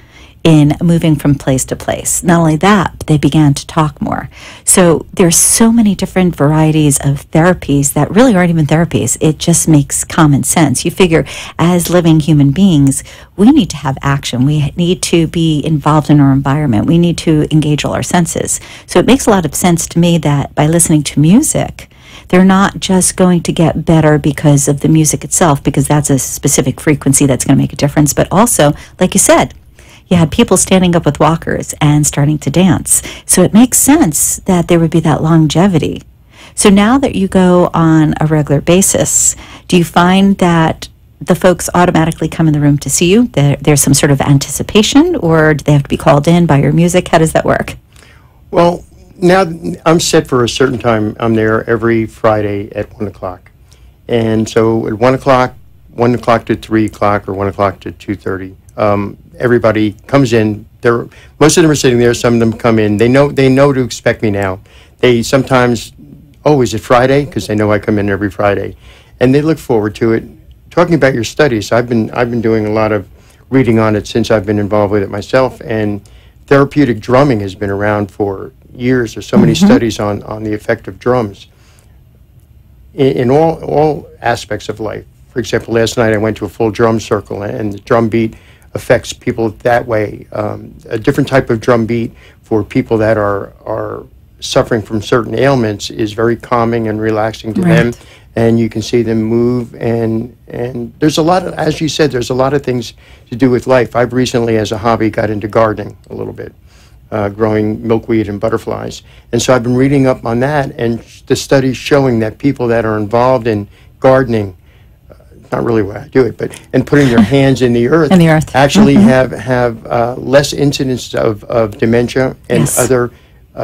in moving from place to place. Not only that, but they began to talk more. So there's so many different varieties of therapies that really aren't even therapies. It just makes common sense. You figure, as living human beings, we need to have action. We need to be involved in our environment. We need to engage all our senses. So it makes a lot of sense to me that by listening to music, they're not just going to get better because of the music itself, because that's a specific frequency that's going to make a difference, but also, like you said, you had people standing up with walkers and starting to dance. So it makes sense that there would be that longevity. So now that you go on a regular basis, do you find that the folks automatically come in the room to see you? There's some sort of anticipation, or do they have to be called in by your music? How does that work? Well, now I'm set for a certain time. I'm there every Friday at 1 o'clock. And so at 1 o'clock, 1 o'clock to 3 o'clock, or 1 o'clock to 2:30, everybody comes in. Most of them are sitting there. Some of them come in. They know to expect me now. They sometimes, oh, is it Friday? Because they know I come in every Friday. And they look forward to it. Talking about your studies, I've been doing a lot of reading on it since I've been involved with it myself. And therapeutic drumming has been around for years. There's so many studies on the effect of drums in all aspects of life. For example, last night I went to a full drum circle, and the drum beat affects people that way. A different type of drum beat for people that are suffering from certain ailments is very calming and relaxing to them, and you can see them move. And there's a lot of, as you said, there's a lot of things to do with life. I've recently, as a hobby, got into gardening a little bit. Growing milkweed and butterflies. And so I've been reading up on that, and the studies showing that people that are involved in gardening, not really why I do it, but and putting their hands in the earth, actually have less incidence of dementia and other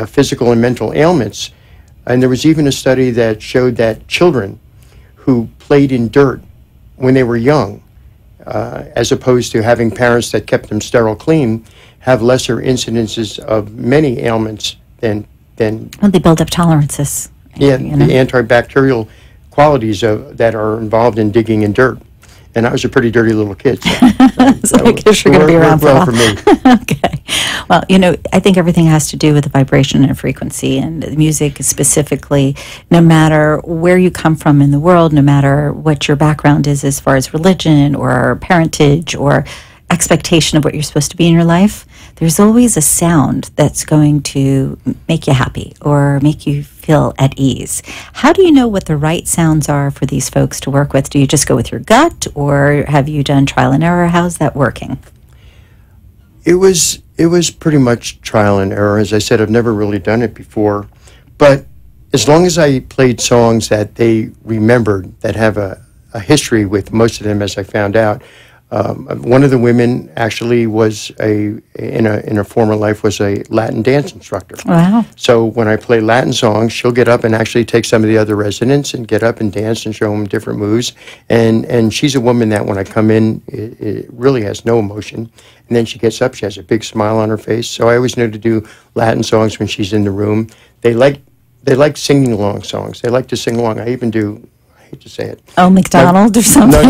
physical and mental ailments. And there was even a study that showed that children who played in dirt when they were young, as opposed to having parents that kept them sterile clean, have lesser incidences of many ailments than well, they build up tolerances. Yeah, the antibacterial qualities that are involved in digging in dirt. And I was a pretty dirty little kid. So, so I guess you're going to be around for a while. For me. Okay. Well, I think everything has to do with the vibration and frequency, and the music specifically, no matter where you come from in the world, no matter what your background is as far as religion or parentage or expectation of what you're supposed to be in your life, there's always a sound that's going to make you happy or make you feel at ease. How do you know what the right sounds are for these folks to work with? Do you just go with your gut, or have you done trial and error? How's that working? It was pretty much trial and error. As I said, I've never really done it before. But as long as I played songs that they remembered, that have a history with most of them, as I found out. One of the women actually was in a former life was a Latin dance instructor. Wow! So when I play Latin songs, she'll get up and actually take some of the other residents and get up and dance and show them different moves. And she's a woman that when I come in, it really has no emotion. And then she gets up, she has a big smile on her face. So I always know to do Latin songs when she's in the room. They like singing along songs. They like to sing along. I even do. To say it. Oh, McDonald or something?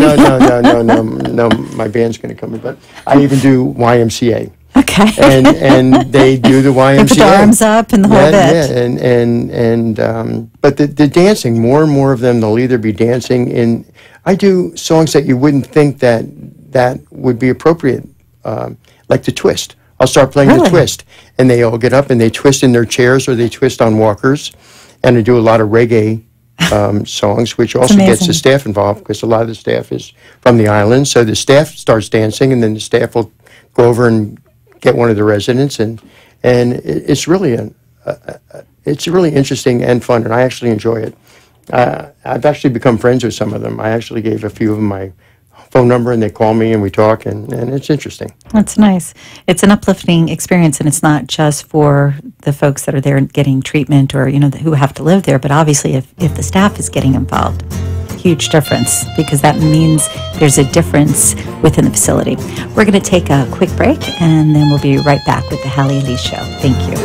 No, my band's going to come in, but I even do YMCA. Okay. And they do the YMCA. They put their arms up and the whole bit. Yeah, but the dancing, more and more of them, they'll either be dancing in, I do songs that you wouldn't think that would be appropriate, like the twist. I'll start playing the twist, and they all get up and they twist in their chairs or they twist on walkers, and I do a lot of reggae songs, which also gets the staff involved because a lot of the staff is from the island. So the staff starts dancing, and then the staff will go over and get one of the residents, and it's really it's really interesting and fun, and I actually enjoy it. I've actually become friends with some of them. I actually gave a few of them my phone number, and they call me and we talk, and it's interesting. That's nice. It's an uplifting experience, and it's not just for the folks that are there getting treatment or who have to live there, but obviously if the staff is getting involved, huge difference, because that means there's a difference within the facility. We're going to take a quick break, and then we'll be right back with the Halley Elise Show. Thank you.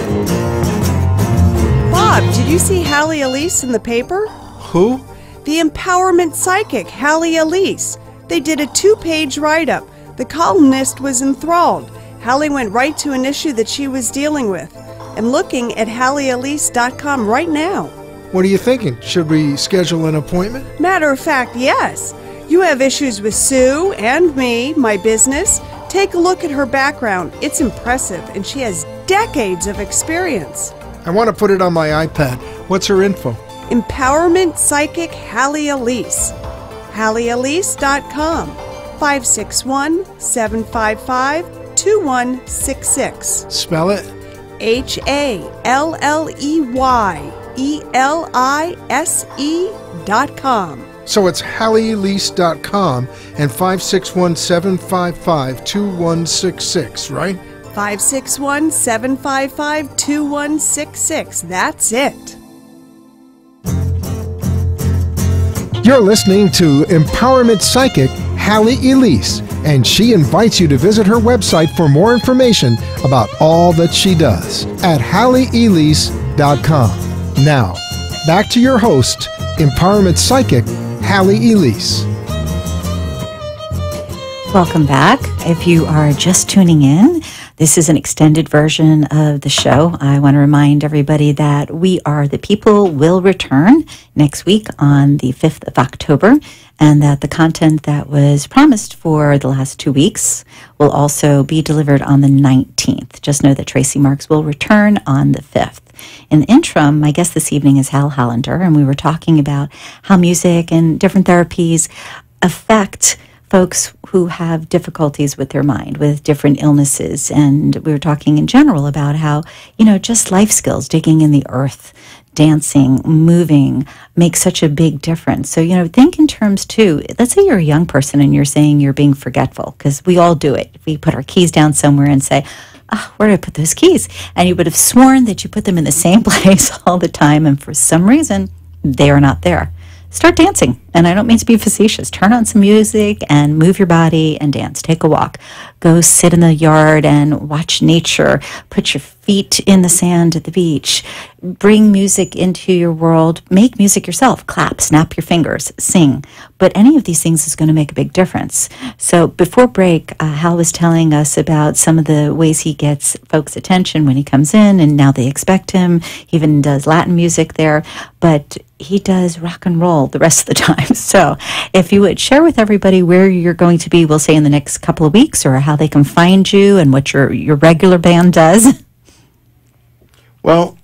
Bob, did you see Halley Elise in the paper? Who? The empowerment psychic, Halley Elise. They did a 2-page write-up. The columnist was enthralled. Halley went right to an issue that she was dealing with and looking at HalleyElise.com right now. What are you thinking? Should we schedule an appointment? Matter of fact, yes. You have issues with Sue and me, my business. Take a look at her background. It's impressive, and she has decades of experience. I want to put it on my iPad. What's her info? Empowerment Psychic Halley Elise. HalleyElise.com. 561-755-2166. Spell it. HalleyElise.com. So it's HalleyElise.com and 561-755-2166, right? 561-755-2166. That's it. You're listening to Empowerment Psychic Halley Elise, and she invites you to visit her website for more information about all that she does at HalleyElise.com. Now, back to your host, Empowerment Psychic Halley Elise. Welcome back. If you are just tuning in, this is an extended version of the show. I want to remind everybody that We Are the People will return next week on the 5th of October, and that the content that was promised for the last 2 weeks will also be delivered on the 19th. Just know that Tracy Marks will return on the 5th. In the interim, my guest this evening is Hal Hollander, and we were talking about how music and different therapies affect folks who have difficulties with their mind, with different illnesses. And we were talking in general about how, just life skills, digging in the earth, dancing, moving, makes such a big difference. So, think in terms too, let's say you're a young person and you're saying you're being forgetful, because we all do it. We put our keys down somewhere and say, where did I put those keys? And you would have sworn that you put them in the same place all the time, and for some reason, they are not there. Start dancing. And I don't mean to be facetious. Turn on some music and move your body and dance. Take a walk. Go sit in the yard and watch nature. Put your feet in the sand at the beach. Bring music into your world. Make music yourself. Clap, snap your fingers, sing. But any of these things is going to make a big difference. So before break, Hal was telling us about some of the ways he gets folks' attention when he comes in, and now they expect him. He even does Latin music there, but he does rock and roll the rest of the time. So if you would share with everybody where you're going to be, we'll say in the next couple of weeks, or how they can find you and what your regular band does. Well,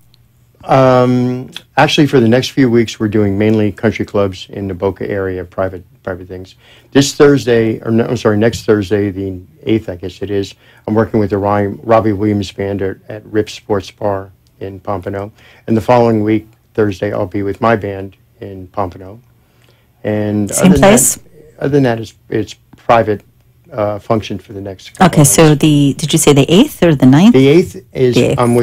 actually, for the next few weeks, we're doing mainly country clubs in the Boca area, private things. Next Thursday, the 8th, I guess it is, I'm working with the Robbie Williams Band at Rip Sports Bar in Pompano. And the following week, Thursday, I'll be with my band in Pompano. And same place? Other than that, it's private function for the next couple Okay, months. so did you say the 8th or the 9th? The 8th is I'm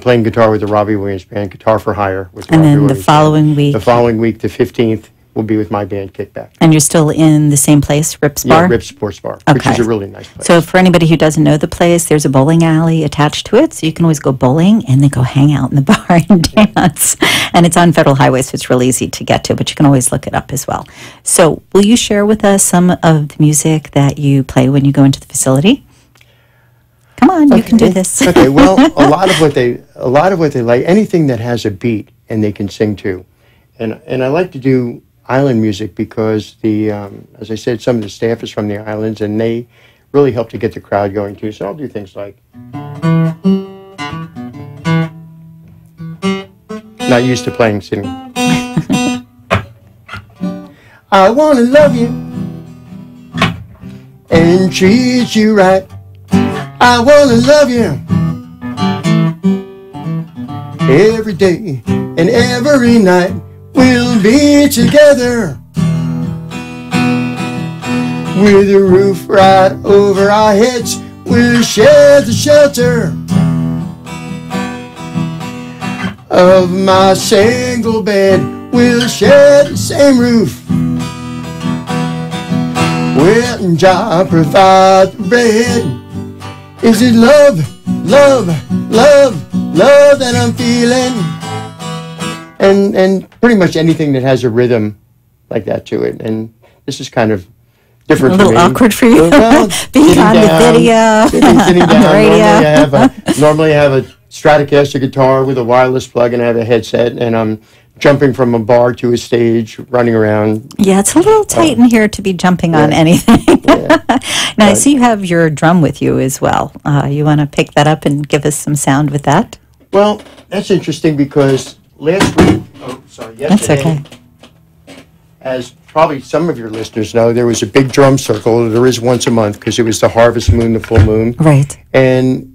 playing guitar with the Robbie Williams Band, Guitar for Hire with the and Robbie then Williams the following Band. week? The following week, the 15th, will be with my band Kickback. And you're still in the same place, Rip's Bar? Yeah, Rip Sports Bar, which is a really nice place. So for anybody who doesn't know the place, there's a bowling alley attached to it, so you can always go bowling and then go hang out in the bar and dance. And it's on Federal Highway, so it's really easy to get to, but you can always look it up as well. So will you share with us some of the music that you play when you go into the facility? Come on, you can do this. Okay, well, a lot of what they like, anything that has a beat and they can sing to. And I like to do island music because as I said, some of the staff is from the islands, and they really help to get the crowd going too. So I'll do things like, not used to playing singing. I want to love you and treat you right. I want to love you every day and every night. We'll be together with a roof right over our heads. We'll share the shelter of my single bed. We'll share the same roof. When Jah provide the bread. Is it love, love, love, love that I'm feeling? And pretty much anything that has a rhythm like that to it. And this is kind of different A little for me. awkward for you, Well, being on the video, sitting on the down. radio. Normally I have a Stratocaster guitar with a wireless plug, and I have a headset, and I'm jumping from a bar to a stage, running around. Yeah, it's a little tight in here to be jumping on anything. Now, I see you have your drum with you as well. You want to pick that up and give us some sound with that? Well, that's interesting because yesterday, That's okay. as probably some of your listeners know, there was a big drum circle. There is once a month because it was the harvest moon, the full moon. Right. And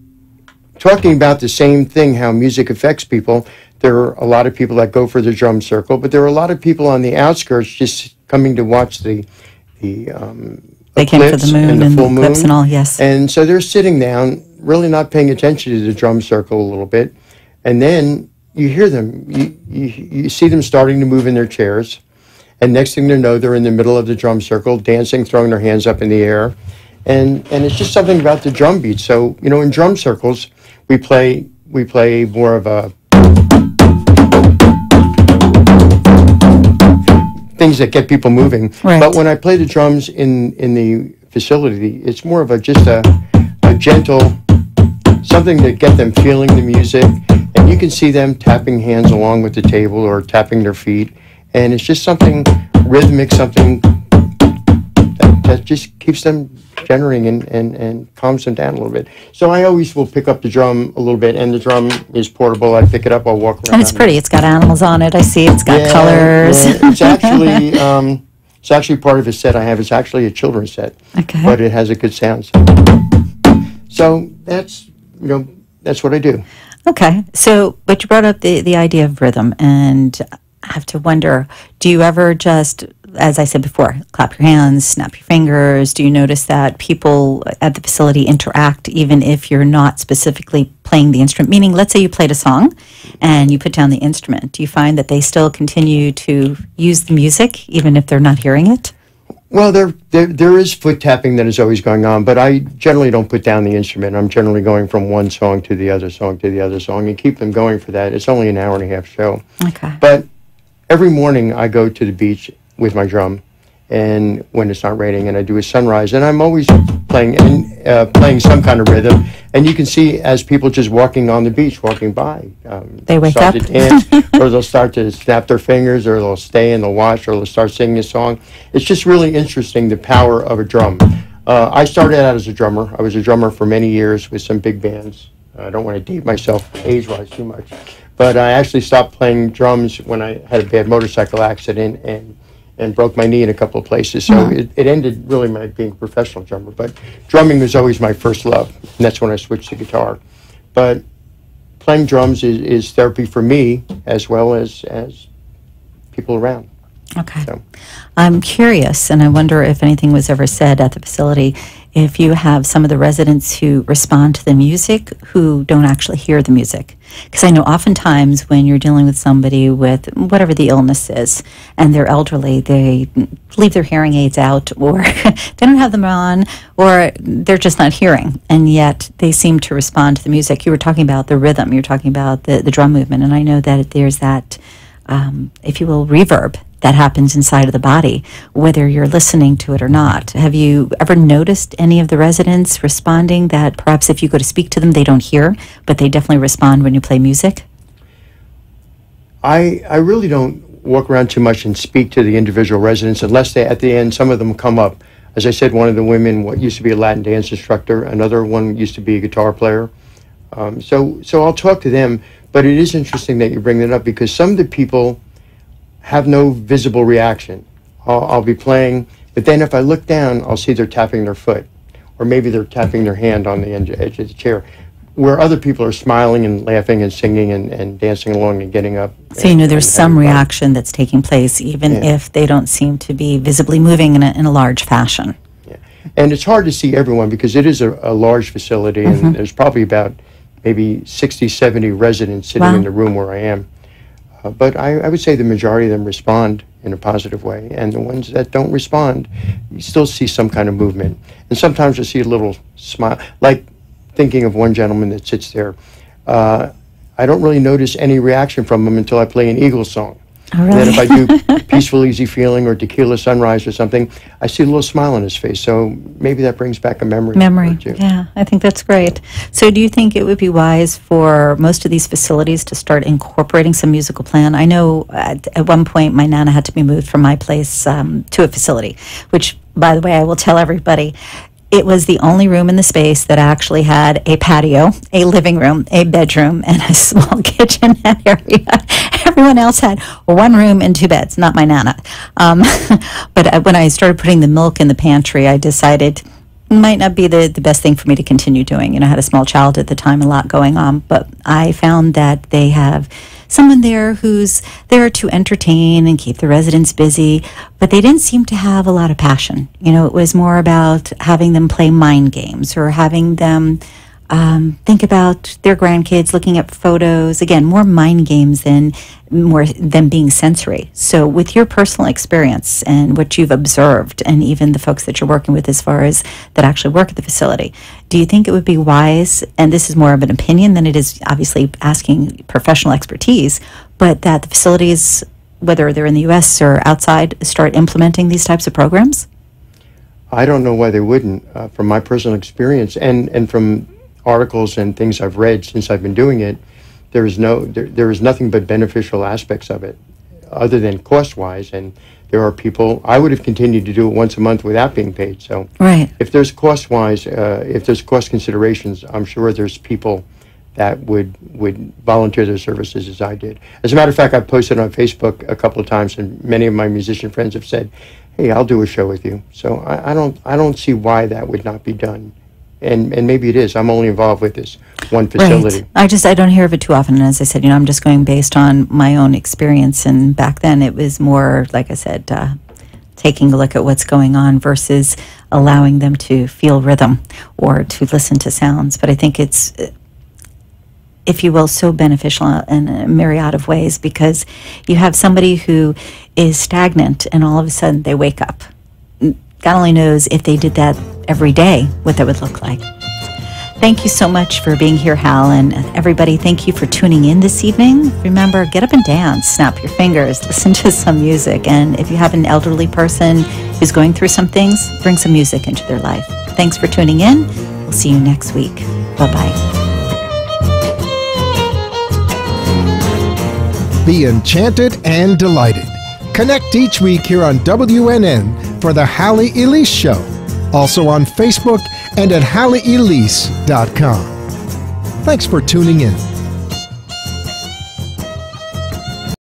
talking about the same thing, how music affects people, there are a lot of people that go for the drum circle, but there are a lot of people on the outskirts just coming to watch the They came for the moon and the eclipse and all, yes. And so they're sitting down, really not paying attention to the drum circle a little bit. And then you hear them, you see them starting to move in their chairs. And next thing they know, they're in the middle of the drum circle, dancing, throwing their hands up in the air. And it's just something about the drum beat. So, in drum circles, we play more of a things that get people moving. Right. But when I play the drums in the facility, it's more of just a gentle, something to get them feeling the music. And you can see them tapping hands along with the table or tapping their feet. And it's just something rhythmic, something that just keeps them generating and calms them down a little bit. So I always will pick up the drum a little bit, and the drum is portable. I pick it up, I'll walk around. And it's pretty. It's got animals on it. I see it's got colors. Yeah, it's actually part of a set I have. It's actually a children's set, Okay. but it has a good sound. So that's what I do. Okay. So, but you brought up the idea of rhythm, and I have to wonder, do you ever just, as I said before, clap your hands, snap your fingers? Do you notice that people at the facility interact even if you're not specifically playing the instrument? Meaning, let's say you played a song and you put down the instrument. Do you find that they still continue to use the music even if they're not hearing it? Well, there is foot tapping that is always going on, but I generally don't put down the instrument. I'm generally going from one song to the other song to the other song and keep them going for that. It's only an hour and a half show. Okay. But every morning I go to the beach with my drum, and when it's not raining, and I do a sunrise, and I'm always playing some kind of rhythm. And you can see as people just walking on the beach, walking by, They wake start up. to dance, or they'll start to snap their fingers, or they'll stay and they'll watch, or they'll start singing a song. It's just really interesting, the power of a drum. I started out as a drummer. I was a drummer for many years with some big bands. I don't want to date myself age-wise too much, but I actually stopped playing drums when I had a bad motorcycle accident and broke my knee in a couple of places. So it ended really my being a professional drummer. But drumming was always my first love, and that's when I switched to guitar. But playing drums is therapy for me as well as people around. Okay. So. I'm curious, and I wonder if anything was ever said at the facility, if you have some of the residents who respond to the music who don't actually hear the music. Because I know oftentimes when you're dealing with somebody with whatever the illness is, and they're elderly, they leave their hearing aids out, or they don't have them on, or they're just not hearing, and yet they seem to respond to the music. You were talking about the rhythm, you were talking about the drum movement, and I know that there's that, if you will, reverb that happens inside of the body, whether you're listening to it or not. Have you ever noticed any of the residents responding that perhaps if you go to speak to them, they don't hear, but they definitely respond when you play music? I really don't walk around too much and speak to the individual residents unless they, at the end, some of them come up. As I said, one of the women used to be a Latin dance instructor. Another one used to be a guitar player. So I'll talk to them, but it is interesting that you bring that up because some of the people have no visible reaction. I'll be playing, but then if I look down, I'll see they're tapping their foot, or maybe they're tapping their hand on the edge of the chair, where other people are smiling and laughing and singing and dancing along and getting up. So you know there's some reaction that's taking place, even if they don't seem to be visibly moving in a large fashion. Yeah, and it's hard to see everyone because it is a large facility, and there's probably about maybe 60, 70 residents sitting in the room where I am. But I would say the majority of them respond in a positive way, and the ones that don't respond, you still see some kind of movement. And sometimes you'll see a little smile, like thinking of one gentleman that sits there. I don't really notice any reaction from him until I play an Eagles song. Oh, really? And then if I do Peaceful Easy Feeling or Tequila Sunrise or something, I see a little smile on his face. So maybe that brings back a memory. Memory, yeah, I think that's great. So do you think it would be wise for most of these facilities to start incorporating some musical plan? I know at one point my Nana had to be moved from my place to a facility, which, by the way, I will tell everybody, it was the only room in the space that actually had a patio, a living room, a bedroom, and a small kitchenette area. Everyone else had one room and two beds, not my Nana. But when I started putting the milk in the pantry, I decided it might not be the best thing for me to continue doing. You know, I had a small child at the time, a lot going on. But I found that they have someone there who's there to entertain and keep the residents busy, but they didn't seem to have a lot of passion. You know, it was more about having them play mind games or having them think about their grandkids, looking at photos. Again, more mind games than being sensory. So with your personal experience and what you've observed, and even the folks that you're working with as far as that actually work at the facility, do you think it would be wise, and this is more of an opinion than it is obviously asking professional expertise, but that the facilities, whether they're in the U.S. or outside, start implementing these types of programs? I don't know why they wouldn't. From my personal experience and from articles and things I've read since I've been doing it, there is nothing but beneficial aspects of it, other than cost-wise. And there are people, I would have continued to do it once a month without being paid. So right. If there's cost-wise, if there's cost considerations, I'm sure there's people that would volunteer their services as I did. As a matter of fact, I've posted on Facebook a couple of times, and many of my musician friends have said, hey, I'll do a show with you. So I don't see why that would not be done. And maybe it is. I'm only involved with this one facility. Right. I don't hear of it too often. And as I said, you know, I'm just going based on my own experience. And back then it was more, like I said, taking a look at what's going on versus allowing them to feel rhythm or to listen to sounds. But I think it's, if you will, so beneficial in a myriad of ways, because you have somebody who is stagnant and all of a sudden they wake up. God only knows if they did that every day, what that would look like. Thank you so much for being here, Hal, and everybody, thank you for tuning in this evening. Remember, get up and dance, snap your fingers, listen to some music, and if you have an elderly person who's going through some things, bring some music into their life. Thanks for tuning in. We'll see you next week. Bye-bye. Be enchanted and delighted. Connect each week here on WNN for the Halley Elise Show. Also on Facebook and at HalleyElise.com. Thanks for tuning in.